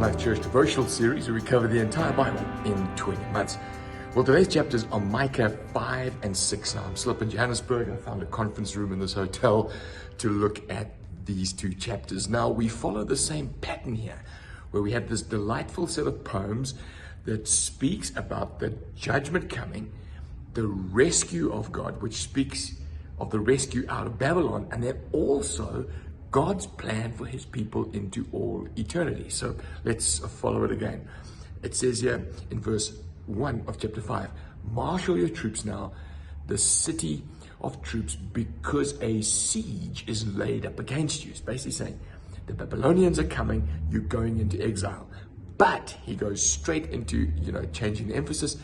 Life Church devotional series where we cover the entire Bible in 20 months. Well, today's chapters are Micah 5 and 6. Now, I'm still up in Johannesburg. I found a conference room in this hotel to look at these two chapters. Now, we follow the same pattern here, where we have this delightful set of poems that speaks about the judgment coming, the rescue of God, which speaks of the rescue out of Babylon, and then also God's plan for his people into all eternity. So let's follow it again. It says here in verse 1 of chapter 5, marshal your troops now, the city of troops, because a siege is laid up against you. It's basically saying the Babylonians are coming, you're going into exile. But he goes straight into, changing the emphasis.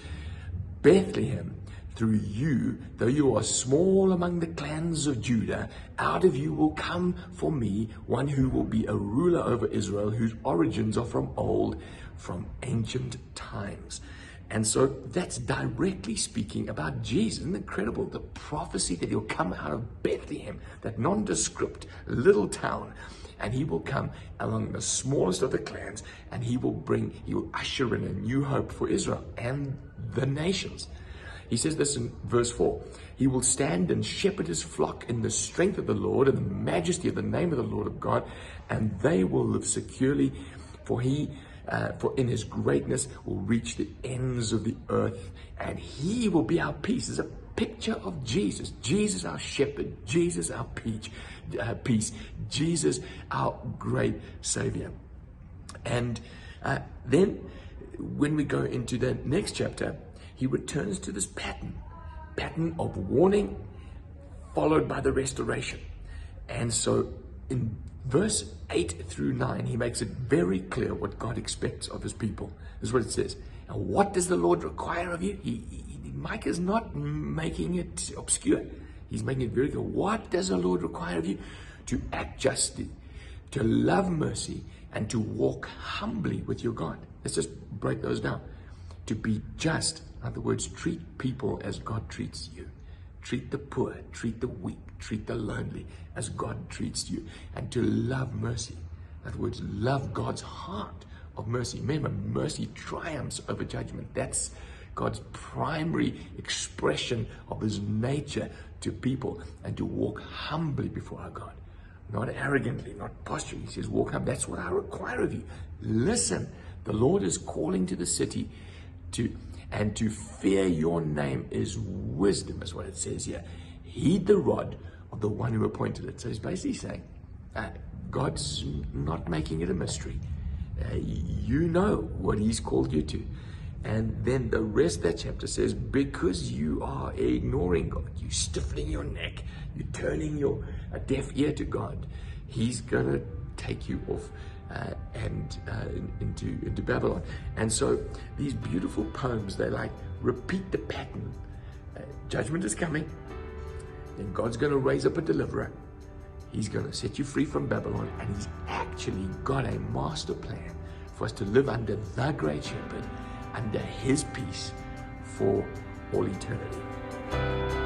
Bethlehem, through you, though you are small among the clans of Judah, out of you will come for me one who will be a ruler over Israel, whose origins are from old, from ancient times. And so that's directly speaking about Jesus. Isn't it incredible? The prophecy that he'll come out of Bethlehem, that nondescript little town, and he will come along the smallest of the clans, and he will usher in a new hope for Israel and the nations. He says this in verse 4, he will stand and shepherd his flock in the strength of the Lord and the majesty of the name of the Lord of God, and they will live securely, for in his greatness will reach the ends of the earth, and he will be our peace. It's a picture of Jesus. Jesus our shepherd, Jesus our peace, Jesus our great Savior. And then when we go into the next chapter, he returns to this pattern of warning followed by the restoration. And so in verse 8 through 9, he makes it very clear what God expects of his people. This is what it says. Now, what does the Lord require of you? Micah is not making it obscure. He's making it very clear. What does the Lord require of you? To act justly, to love mercy, and to walk humbly with your God. Let's just break those down. To be just. In other words, treat people as God treats you. Treat the poor, treat the weak, treat the lonely as God treats you. And to love mercy. In other words, love God's heart of mercy. Remember, mercy triumphs over judgment. That's God's primary expression of his nature to people. And to walk humbly before our God. Not arrogantly, not posturally. He says, walk humbly. That's what I require of you. Listen, the Lord is calling to the city to fear your name is wisdom, is what it says here. Heed the rod of the one who appointed it. So he's basically saying, God's not making it a mystery. You know what he's called you to. And then the rest of that chapter says, because you are ignoring God, you stiffening your neck, you're turning a deaf ear to God, he's going to take you off into Babylon. And so these beautiful poems, they repeat the pattern. Judgment is coming, then God's going to raise up a deliverer. He's going to set you free from Babylon, and he's actually got a master plan for us to live under the great shepherd, under his peace for all eternity.